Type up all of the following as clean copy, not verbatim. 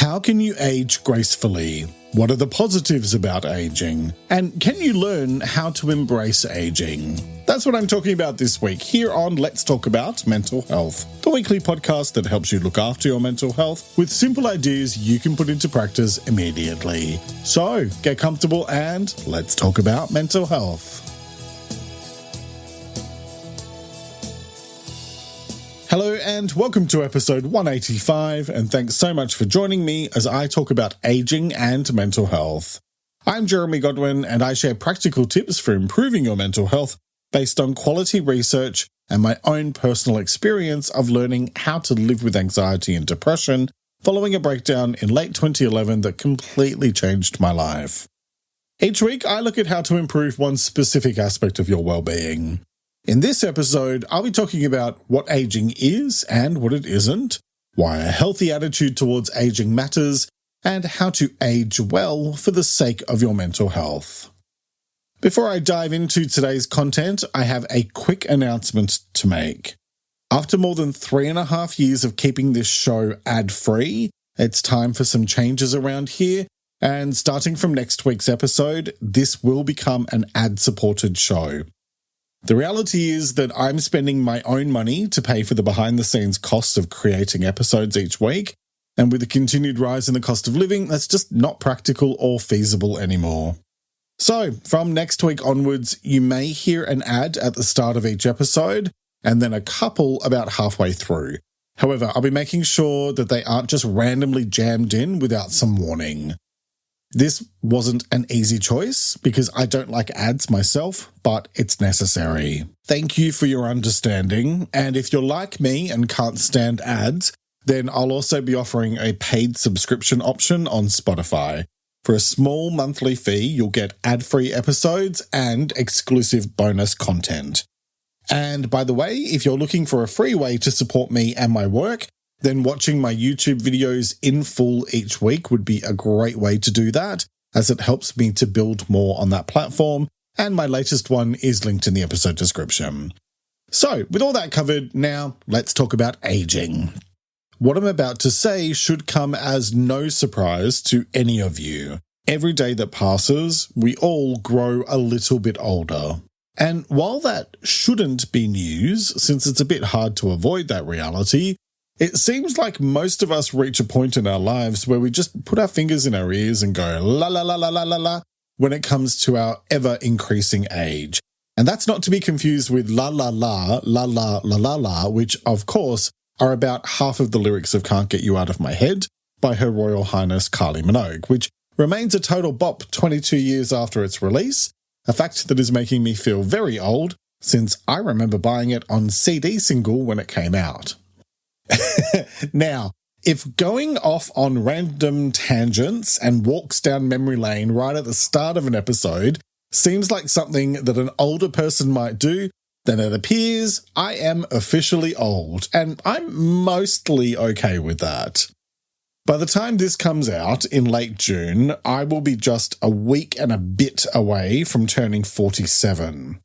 How can you age gracefully? What are the positives about aging? And can you learn how to embrace aging? That's what I'm talking about this week here on Let's Talk About Mental Health, the weekly podcast that helps you look after your mental health with simple ideas you can put into practice immediately. So get comfortable and let's talk about mental health. Hello and welcome to episode 185, and thanks so much for joining me as I talk about aging and mental health. I'm Jeremy Godwin, and I share practical tips for improving your mental health based on quality research and my own personal experience of learning how to live with anxiety and depression following a breakdown in late 2011 that completely changed my life. Each week, I look at how to improve one specific aspect of your well-being. In this episode, I'll be talking about what aging is and what it isn't, why a healthy attitude towards aging matters, and how to age well for the sake of your mental health. Before I dive into today's content, I have a quick announcement to make. After more than 3.5 years of keeping this show ad-free, it's time for some changes around here, and starting from next week's episode, this will become an ad-supported show. The reality is that I'm spending my own money to pay for the behind-the-scenes costs of creating episodes each week, and with the continued rise in the cost of living, that's just not practical or feasible anymore. So, from next week onwards, you may hear an ad at the start of each episode, and then a couple about halfway through. However, I'll be making sure that they aren't just randomly jammed in without some warning. This wasn't an easy choice because I don't like ads myself, but it's necessary. Thank you for your understanding, and if you're like me and can't stand ads, then I'll also be offering a paid subscription option on Spotify. For a small monthly fee, you'll get ad-free episodes and exclusive bonus content. And by the way, if you're looking for a free way to support me and my work, then watching my YouTube videos in full each week would be a great way to do that, as it helps me to build more on that platform, and my latest one is linked in the episode description. So, with all that covered, now let's talk about aging. What I'm about to say should come as no surprise to any of you. Every day that passes, we all grow a little bit older. And while that shouldn't be news, since it's a bit hard to avoid that reality, it seems like most of us reach a point in our lives where we just put our fingers in our ears and go la la la la la la la when it comes to our ever-increasing age. And that's not to be confused with la la la la la la la la, which of course are about half of the lyrics of Can't Get You Out of My Head by Her Royal Highness Kylie Minogue, which remains a total bop 22 years after its release, a fact that is making me feel very old since I remember buying it on CD single when it came out. Now, if going off on random tangents and walks down memory lane right at the start of an episode seems like something that an older person might do, then it appears I am officially old, and I'm mostly okay with that. By the time this comes out in late June, I will be just a week and a bit away from turning 47.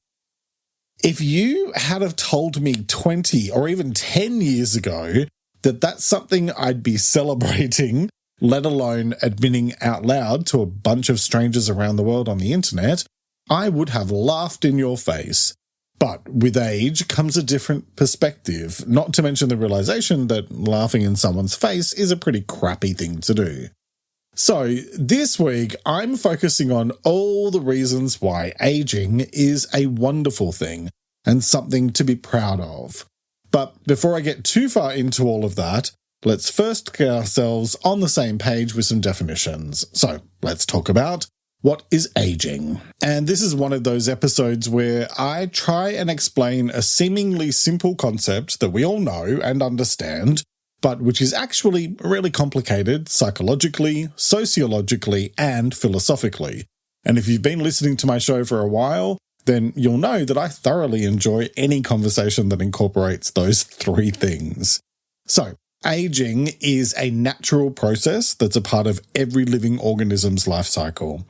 If you had have told me 20 or even 10 years ago that that's something I'd be celebrating, let alone admitting out loud to a bunch of strangers around the world on the internet, I would have laughed in your face. But with age comes a different perspective, not to mention the realization that laughing in someone's face is a pretty crappy thing to do. So this week, I'm focusing on all the reasons why aging is a wonderful thing and something to be proud of. But before I get too far into all of that, let's first get ourselves on the same page with some definitions. So let's talk about what is aging. And this is one of those episodes where I try and explain a seemingly simple concept that we all know and understand, but which is actually really complicated psychologically, sociologically, and philosophically. And if you've been listening to my show for a while, then you'll know that I thoroughly enjoy any conversation that incorporates those three things. So, aging is a natural process that's a part of every living organism's life cycle.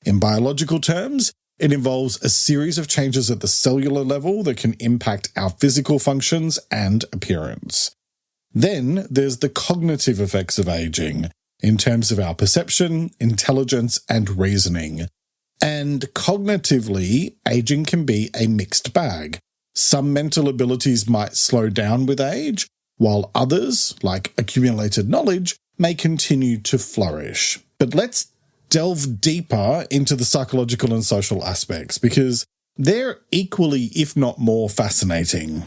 In biological terms, it involves a series of changes at the cellular level that can impact our physical functions and appearance. Then there's the cognitive effects of aging, in terms of our perception, intelligence, and reasoning. And cognitively, aging can be a mixed bag. Some mental abilities might slow down with age, while others, like accumulated knowledge, may continue to flourish. But let's delve deeper into the psychological and social aspects, because they're equally, if not more, fascinating.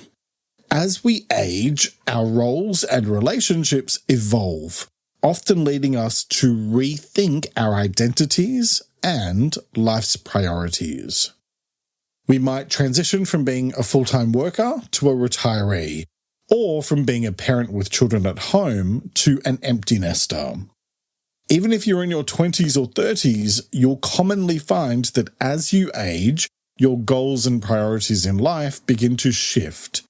As we age, our roles and relationships evolve, often leading us to rethink our identities and life's priorities. We might transition from being a full-time worker to a retiree, or from being a parent with children at home to an empty nester. Even if you're in your 20s or 30s, you'll commonly find that as you age, your goals and priorities in life begin to shift.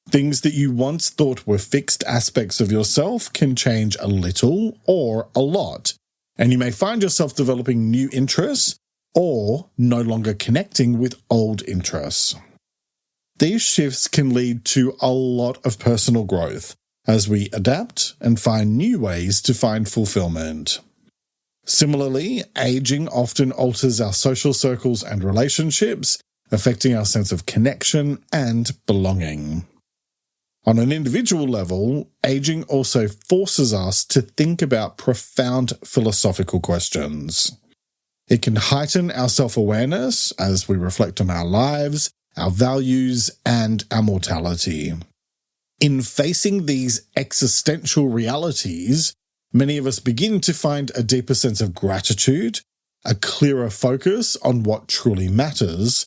Things that you once thought were fixed aspects of yourself can change a little or a lot, and you may find yourself developing new interests or no longer connecting with old interests. These shifts can lead to a lot of personal growth as we adapt and find new ways to find fulfillment. Similarly, aging often alters our social circles and relationships, affecting our sense of connection and belonging. On an individual level, aging also forces us to think about profound philosophical questions. It can heighten our self-awareness as we reflect on our lives, our values, and our mortality. In facing these existential realities, many of us begin to find a deeper sense of gratitude, a clearer focus on what truly matters,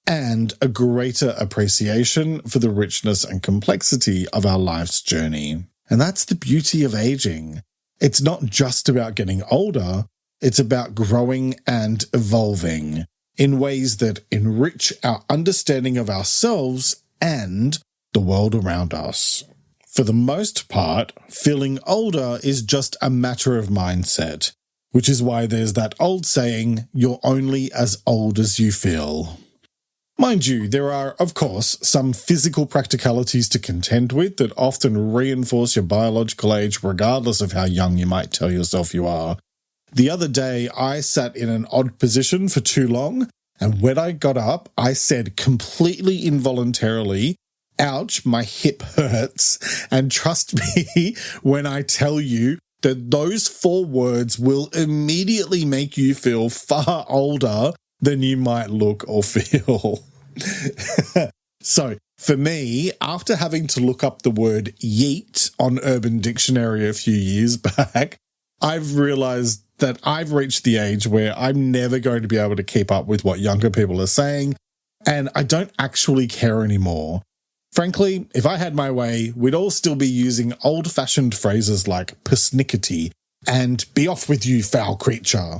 and a greater appreciation for the richness and complexity of our life's journey. And that's the beauty of aging. It's not just about getting older, it's about growing and evolving in ways that enrich our understanding of ourselves and the world around us. For the most part, feeling older is just a matter of mindset, which is why there's that old saying, you're only as old as you feel. Mind you, there are, of course, some physical practicalities to contend with that often reinforce your biological age regardless of how young you might tell yourself you are. The other day, I sat in an odd position for too long, and when I got up, I said completely involuntarily, ouch, my hip hurts, and trust me when I tell you that those 4 words will immediately make you feel far older than you might look or feel. So, for me, after having to look up the word yeet on Urban Dictionary a few years back, I've realized that I've reached the age where I'm never going to be able to keep up with what younger people are saying, and I don't actually care anymore. Frankly, if I had my way, we'd all still be using old-fashioned phrases like persnickety and be off with you, foul creature.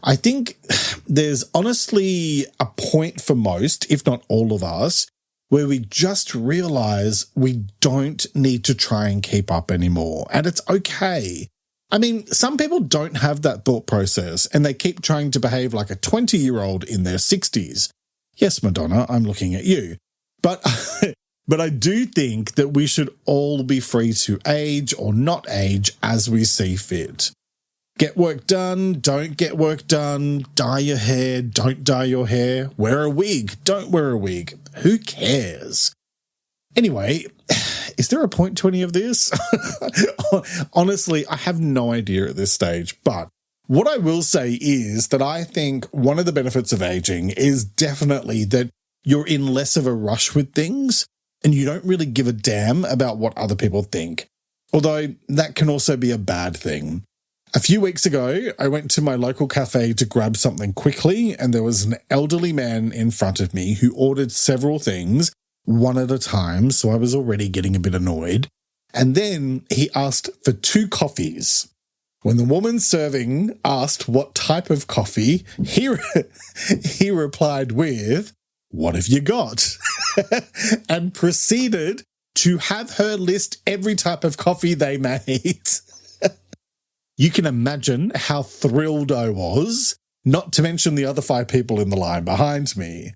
I think there's honestly a point for most, if not all of us, where we just realize we don't need to try and keep up anymore, and it's okay. I mean, some people don't have that thought process, and they keep trying to behave like a 20-year-old in their 60s. Yes, Madonna, I'm looking at you. But I do think that we should all be free to age or not age as we see fit. Get work done, don't get work done, dye your hair, don't dye your hair, wear a wig, don't wear a wig. Who cares? Anyway, is there a point to any of this? Honestly, I have no idea at this stage, but what I will say is that I think one of the benefits of aging is definitely that you're in less of a rush with things and you don't really give a damn about what other people think, although that can also be a bad thing. A few weeks ago, I went to my local cafe to grab something quickly, and there was an elderly man in front of me who ordered several things, one at a time, so I was already getting a bit annoyed. And then he asked for 2 coffees. When the woman serving asked what type of coffee, he replied with, "What have you got?" and proceeded to have her list every type of coffee they made. You can imagine how thrilled I was, not to mention the other 5 people in the line behind me.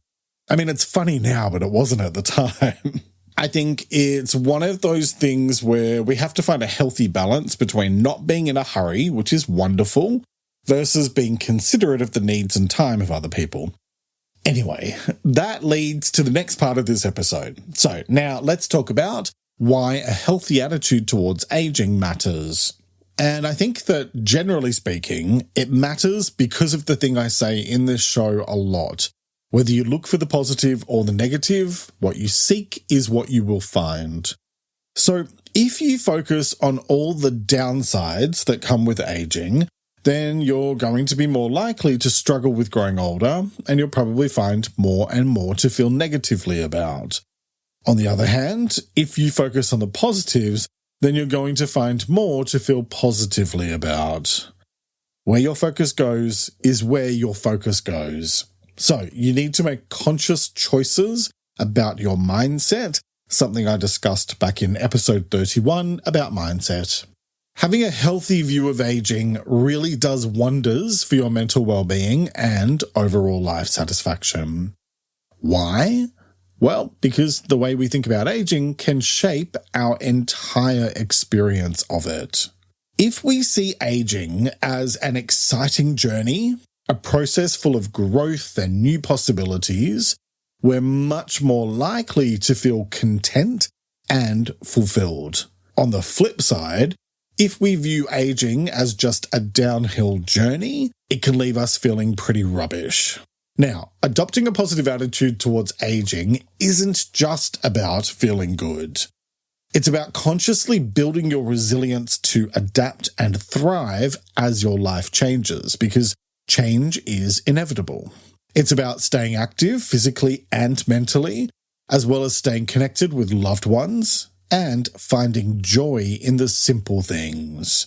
I mean, it's funny now, but it wasn't at the time. I think it's one of those things where we have to find a healthy balance between not being in a hurry, which is wonderful, versus being considerate of the needs and time of other people. Anyway, that leads to the next part of this episode. So now let's talk about why a healthy attitude towards aging matters. And I think that generally speaking, it matters because of the thing I say in this show a lot. Whether you look for the positive or the negative, what you seek is what you will find. So if you focus on all the downsides that come with aging, then you're going to be more likely to struggle with growing older, and you'll probably find more and more to feel negatively about. On the other hand, if you focus on the positives, then you're going to find more to feel positively about. Where your focus goes is where your focus goes. So you need to make conscious choices about your mindset, something I discussed back in episode 31 about mindset. Having a healthy view of aging really does wonders for your mental well-being and overall life satisfaction. Why? Well, because the way we think about aging can shape our entire experience of it. If we see aging as an exciting journey, a process full of growth and new possibilities, we're much more likely to feel content and fulfilled. On the flip side, if we view aging as just a downhill journey, it can leave us feeling pretty rubbish. Now, adopting a positive attitude towards aging isn't just about feeling good. It's about consciously building your resilience to adapt and thrive as your life changes, because change is inevitable. It's about staying active physically and mentally, as well as staying connected with loved ones and finding joy in the simple things.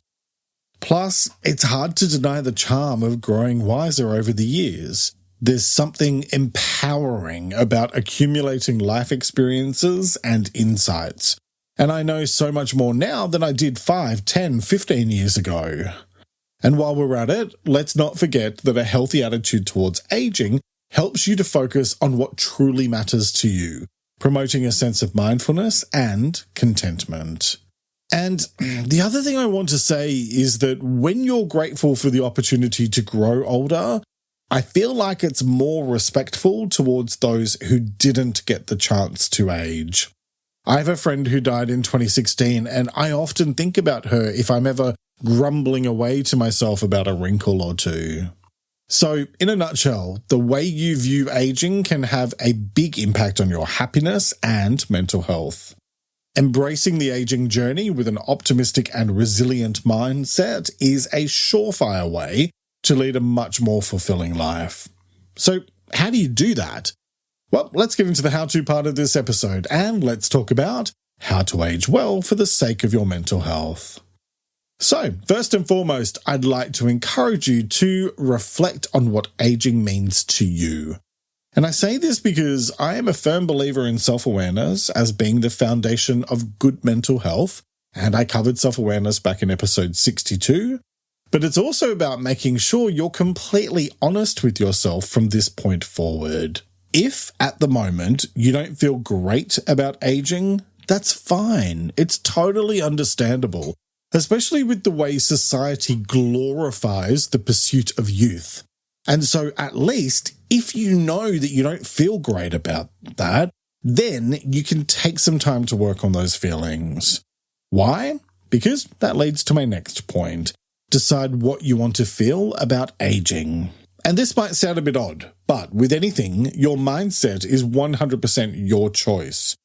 Plus, it's hard to deny the charm of growing wiser over the years. There's something empowering about accumulating life experiences and insights, and I know so much more now than I did 5, 10, 15 years ago. And while we're at it, let's not forget that a healthy attitude towards aging helps you to focus on what truly matters to you, promoting a sense of mindfulness and contentment. And the other thing I want to say is that when you're grateful for the opportunity to grow older, I feel like it's more respectful towards those who didn't get the chance to age. I have a friend who died in 2016, and I often think about her if I'm ever grumbling away to myself about a wrinkle or two. So, in a nutshell, the way you view aging can have a big impact on your happiness and mental health. Embracing the aging journey with an optimistic and resilient mindset is a surefire way to lead a much more fulfilling life. So, how do you do that? Well, let's get into the how-to part of this episode, and let's talk about how to age well for the sake of your mental health. So, first and foremost, I'd like to encourage you to reflect on what aging means to you. And I say this because I am a firm believer in self-awareness as being the foundation of good mental health, and I covered self-awareness back in episode 62. But it's also about making sure you're completely honest with yourself from this point forward. If, at the moment, you don't feel great about aging, that's fine. It's totally understandable, especially with the way society glorifies the pursuit of youth. And so at least, if you know that you don't feel great about that, then you can take some time to work on those feelings. Why? Because that leads to my next point. Decide what you want to feel about aging. And this might sound a bit odd, but with anything, your mindset is 100% your choice.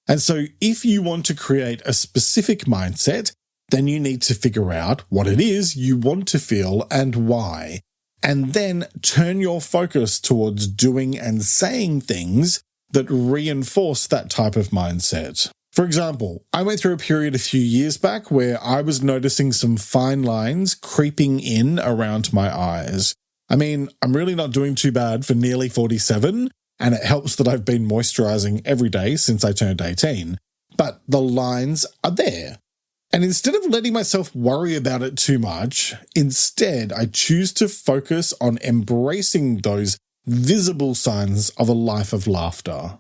And so if you want to create a specific mindset, then you need to figure out what it is you want to feel and why. And then turn your focus towards doing and saying things that reinforce that type of mindset. For example, I went through a period a few years back where I was noticing some fine lines creeping in around my eyes. I mean, I'm really not doing too bad for nearly 47, and it helps that I've been moisturizing every day since I turned 18. But the lines are there. And instead of letting myself worry about it too much, instead I choose to focus on embracing those visible signs of a life of laughter.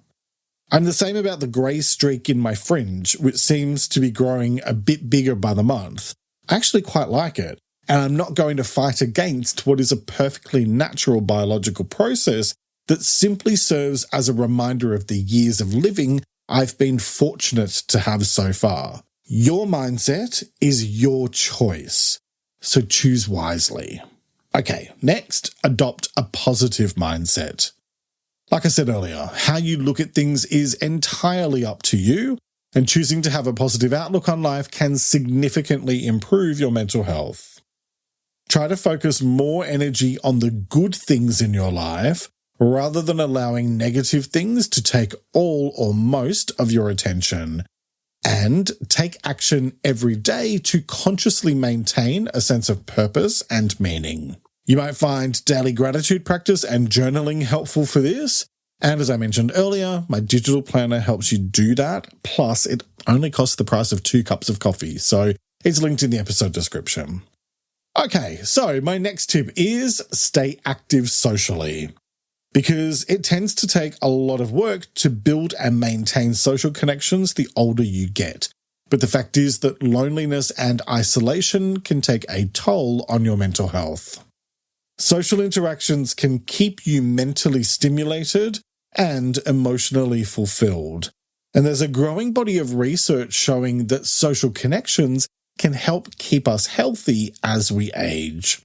I'm the same about the grey streak in my fringe, which seems to be growing a bit bigger by the month. I actually quite like it, and I'm not going to fight against what is a perfectly natural biological process that simply serves as a reminder of the years of living I've been fortunate to have so far. Your mindset is your choice, so choose wisely. Okay, next, adopt a positive mindset. Like I said earlier, how you look at things is entirely up to you, and choosing to have a positive outlook on life can significantly improve your mental health. Try to focus more energy on the good things in your life rather than allowing negative things to take all or most of your attention. And take action every day to consciously maintain a sense of purpose and meaning. You might find daily gratitude practice and journaling helpful for this. And as I mentioned earlier, my digital planner helps you do that. Plus, it only costs the price of 2 cups of coffee. So it's linked in the episode description. Okay, so my next tip is stay active socially. Because it tends to take a lot of work to build and maintain social connections the older you get. But the fact is that loneliness and isolation can take a toll on your mental health. Social interactions can keep you mentally stimulated and emotionally fulfilled. And there's a growing body of research showing that social connections can help keep us healthy as we age.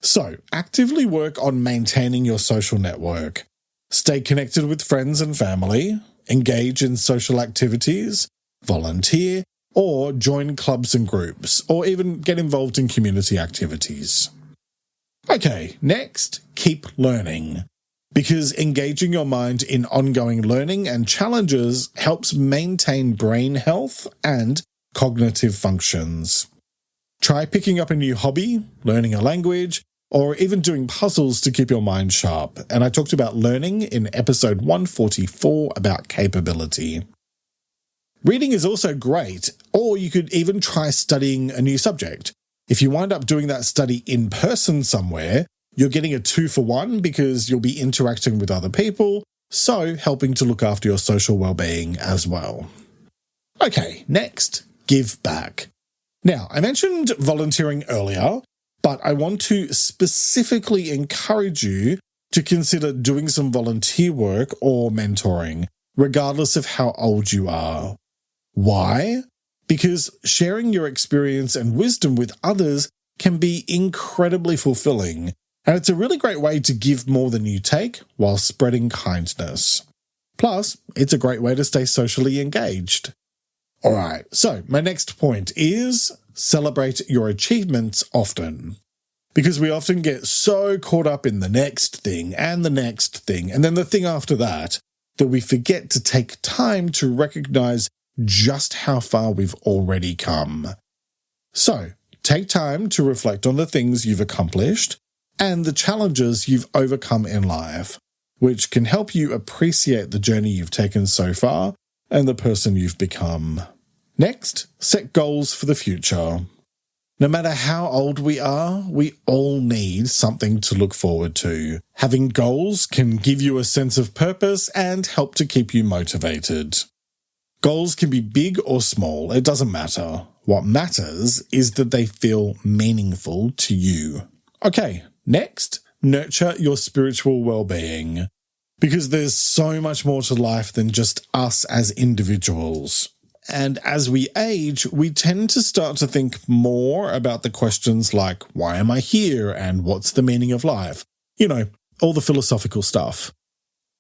So, actively work on maintaining your social network. Stay connected with friends and family, engage in social activities, volunteer, or join clubs and groups, or even get involved in community activities. Okay, next, keep learning. Because engaging your mind in ongoing learning and challenges helps maintain brain health and cognitive functions. Try picking up a new hobby, learning a language, or even doing puzzles to keep your mind sharp. And I talked about learning in episode 144 about capability. Reading is also great, or you could even try studying a new subject. If you wind up doing that study in person somewhere, you're getting a 2-for-1 because you'll be interacting with other people, so helping to look after your social well-being as well. Okay, next, give back. Now, I mentioned volunteering earlier, but I want to specifically encourage you to consider doing some volunteer work or mentoring, regardless of how old you are. Why? Because sharing your experience and wisdom with others can be incredibly fulfilling, and it's a really great way to give more than you take while spreading kindness. Plus, it's a great way to stay socially engaged. Alright, so my next point is celebrate your achievements often. Because we often get so caught up in the next thing, and then the thing after that we forget to take time to recognize just how far we've already come. So, take time to reflect on the things you've accomplished and the challenges you've overcome in life, which can help you appreciate the journey you've taken so far and the person you've become. Next, set goals for the future. No matter how old we are, we all need something to look forward to. Having goals can give you a sense of purpose and help to keep you motivated. Goals can be big or small, it doesn't matter. What matters is that they feel meaningful to you. Okay, next, nurture your spiritual well-being. Because there's so much more to life than just us as individuals. And as we age, we tend to start to think more about the questions like, why am I here? And what's the meaning of life? You know, all the philosophical stuff.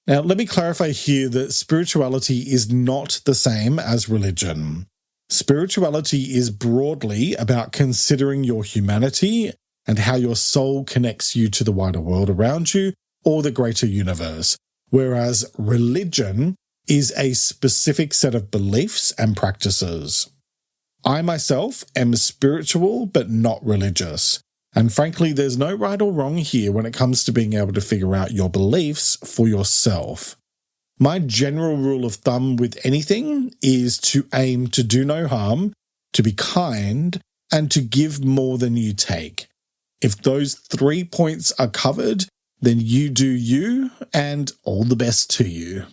Now, let me clarify here that spirituality is not the same as religion. Spirituality is broadly about considering your humanity and how your soul connects you to the wider world around you or the greater universe, whereas religion is a specific set of beliefs and practices. I myself am spiritual but not religious, and frankly there's no right or wrong here when it comes to being able to figure out your beliefs for yourself. My general rule of thumb with anything is to aim to do no harm, to be kind, and to give more than you take. If those 3 points are covered, then you do you, and all the best to you.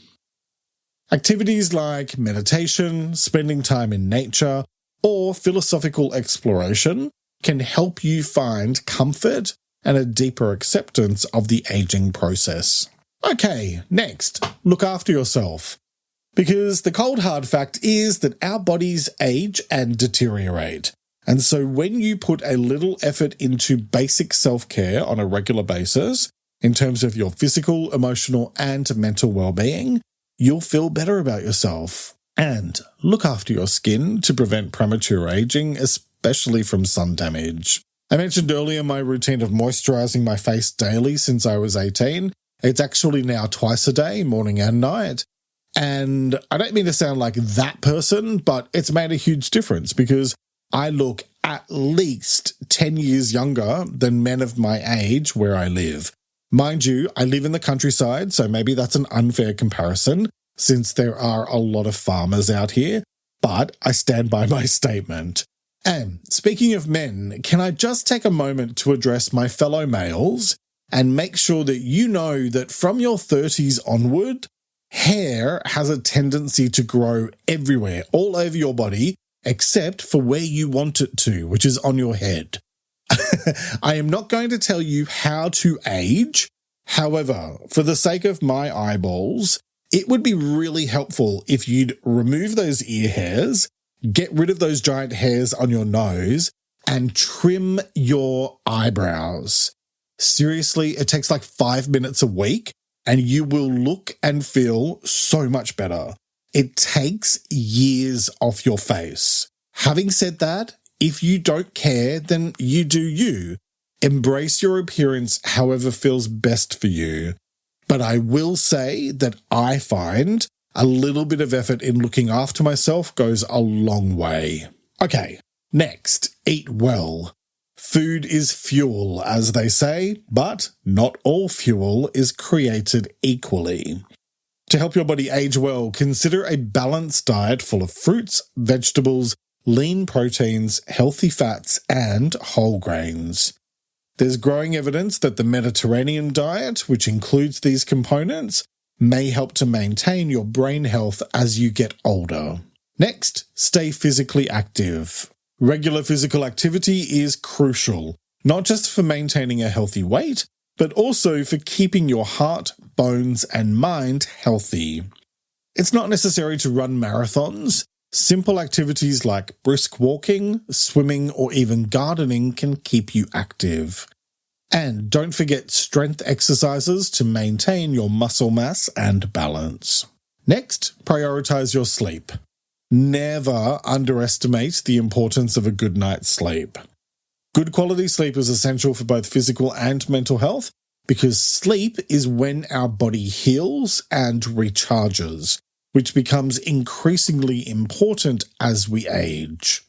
Activities like meditation, spending time in nature, or philosophical exploration can help you find comfort and a deeper acceptance of the aging process. Okay, next, look after yourself. Because the cold hard fact is that our bodies age and deteriorate. And so when you put a little effort into basic self-care on a regular basis, in terms of your physical, emotional, and mental well-being, you'll feel better about yourself. And look after your skin to prevent premature aging, especially from sun damage. I mentioned earlier my routine of moisturizing my face daily since I was 18. It's actually now twice a day, morning and night. And I don't mean to sound like that person, but it's made a huge difference because I look at least 10 years younger than men of my age where I live. Mind you, I live in the countryside, so maybe that's an unfair comparison since there are a lot of farmers out here, but I stand by my statement. And speaking of men, can I just take a moment to address my fellow males and make sure that you know that from your 30s onward, hair has a tendency to grow everywhere, all over your body, except for where you want it to, which is on your head. I am not going to tell you how to age. However, for the sake of my eyeballs, it would be really helpful if you'd remove those ear hairs, get rid of those giant hairs on your nose, and trim your eyebrows. Seriously, it takes like 5 minutes a week, and you will look and feel so much better. It takes years off your face. Having said that, if you don't care, then you do you. Embrace your appearance however feels best for you. But I will say that I find a little bit of effort in looking after myself goes a long way. Okay, next, eat well. Food is fuel, as they say, but not all fuel is created equally. To help your body age well, consider a balanced diet full of fruits, vegetables, lean proteins, healthy fats, and whole grains. There's growing evidence that the Mediterranean diet, which includes these components, may help to maintain your brain health as you get older. Next, stay physically active. Regular physical activity is crucial, not just for maintaining a healthy weight, but also for keeping your heart, bones, and mind healthy. It's not necessary to run marathons. Simple activities like brisk walking, swimming, or even gardening can keep you active. And don't forget strength exercises to maintain your muscle mass and balance. Next, prioritize your sleep. Never underestimate the importance of a good night's sleep. Good quality sleep is essential for both physical and mental health because sleep is when our body heals and recharges, which becomes increasingly important as we age.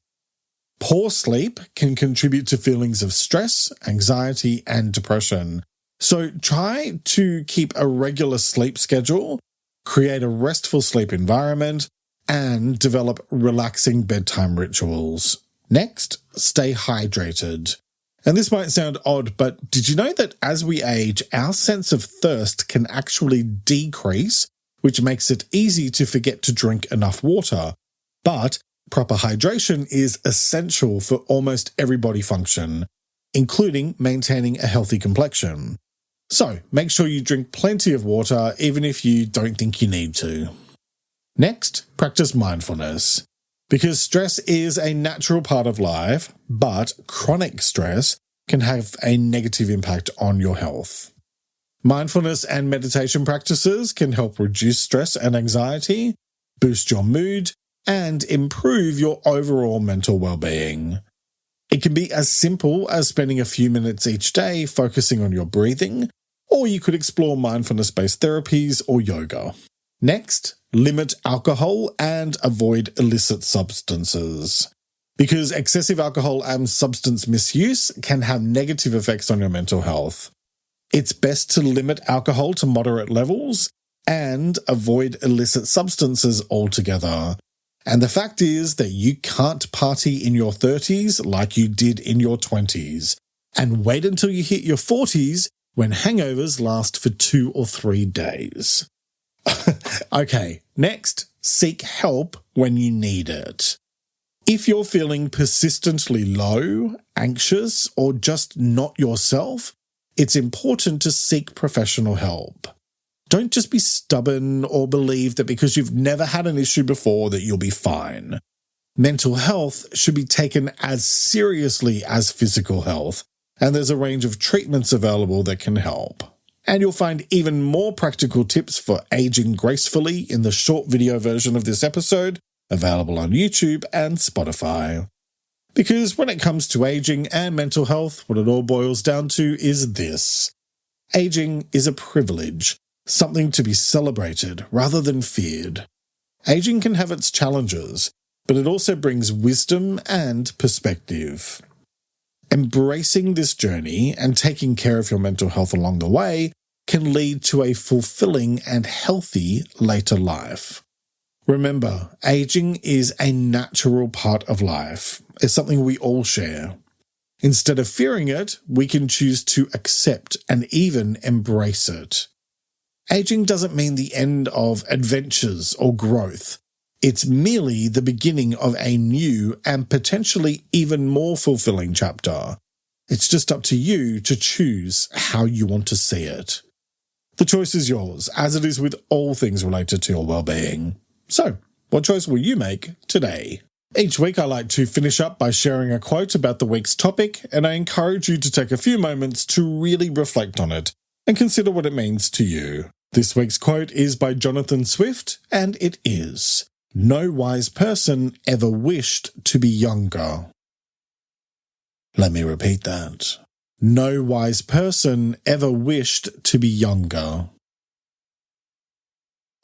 Poor sleep can contribute to feelings of stress, anxiety, and depression. So try to keep a regular sleep schedule, create a restful sleep environment, and develop relaxing bedtime rituals. Next, stay hydrated. And this might sound odd, but did you know that as we age, our sense of thirst can actually decrease, which makes it easy to forget to drink enough water? But proper hydration is essential for almost every body function, including maintaining a healthy complexion. So make sure you drink plenty of water, even if you don't think you need to. Next, practice mindfulness. Because stress is a natural part of life, but chronic stress can have a negative impact on your health. Mindfulness and meditation practices can help reduce stress and anxiety, boost your mood, and improve your overall mental well-being. It can be as simple as spending a few minutes each day focusing on your breathing, or you could explore mindfulness-based therapies or yoga. Next, limit alcohol and avoid illicit substances. Because excessive alcohol and substance misuse can have negative effects on your mental health. It's best to limit alcohol to moderate levels and avoid illicit substances altogether. And the fact is that you can't party in your 30s like you did in your 20s. And wait until you hit your 40s when hangovers last for 2 or 3 days. Okay, next, seek help when you need it. If you're feeling persistently low, anxious, or just not yourself, it's important to seek professional help. Don't just be stubborn or believe that because you've never had an issue before that you'll be fine. Mental health should be taken as seriously as physical health, and there's a range of treatments available that can help. And you'll find even more practical tips for aging gracefully in the short video version of this episode, available on YouTube and Spotify. Because when it comes to aging and mental health, what it all boils down to is this. Aging is a privilege, something to be celebrated rather than feared. Aging can have its challenges, but it also brings wisdom and perspective. Embracing this journey and taking care of your mental health along the way can lead to a fulfilling and healthy later life. Remember, aging is a natural part of life. It's something we all share. Instead of fearing it, we can choose to accept and even embrace it. Aging doesn't mean the end of adventures or growth. It's merely the beginning of a new and potentially even more fulfilling chapter. It's just up to you to choose how you want to see it. The choice is yours, as it is with all things related to your well-being. So, what choice will you make today? Each week I like to finish up by sharing a quote about the week's topic, and I encourage you to take a few moments to really reflect on it and consider what it means to you. This week's quote is by Jonathan Swift, and it is, "No wise person ever wished to be younger." Let me repeat that. No wise person ever wished to be younger.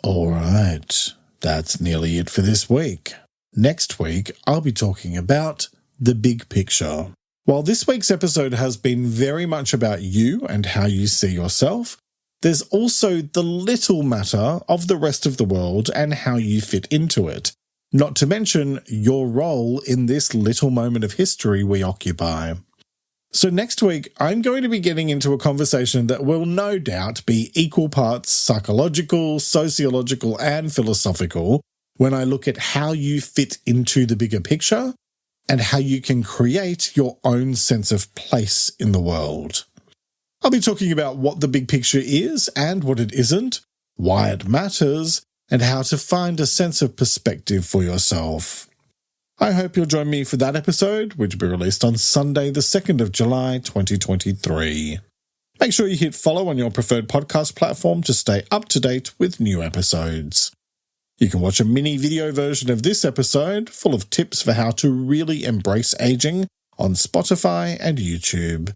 All right, that's nearly it for this week. Next week, I'll be talking about the big picture. While this week's episode has been very much about you and how you see yourself, there's also the little matter of the rest of the world and how you fit into it, not to mention your role in this little moment of history we occupy. So next week, I'm going to be getting into a conversation that will no doubt be equal parts psychological, sociological, and philosophical when I look at how you fit into the bigger picture and how you can create your own sense of place in the world. I'll be talking about what the big picture is and what it isn't, why it matters, and how to find a sense of perspective for yourself. I hope you'll join me for that episode, which will be released on Sunday, the 2nd of July, 2023. Make sure you hit follow on your preferred podcast platform to stay up to date with new episodes. You can watch a mini video version of this episode, full of tips for how to really embrace aging, on Spotify and YouTube.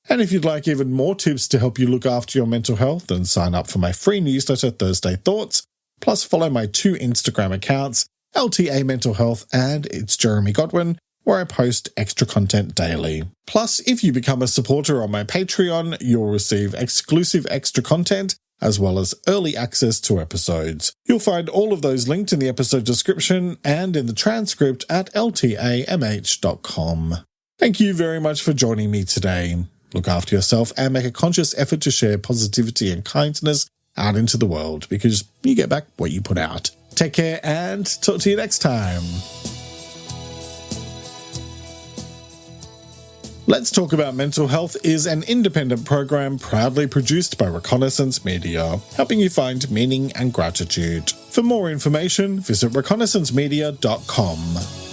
And if you'd like even more tips to help you look after your mental health, then sign up for my free newsletter, Thursday Thoughts, plus follow my 2 Instagram accounts, LTA Mental Health and It's Jeremy Godwin, where I post extra content daily. Plus, if you become a supporter on my Patreon, you'll receive exclusive extra content, as well as early access to episodes. You'll find all of those linked in the episode description and in the transcript at ltamh.com. Thank you very much for joining me today. Look after yourself and make a conscious effort to share positivity and kindness out into the world, because you get back what you put out. Take care and talk to you next time. Let's Talk About Mental Health is an independent program proudly produced by Reconnaissance Media, helping you find meaning and gratitude. For more information, visit reconnaissancemedia.com.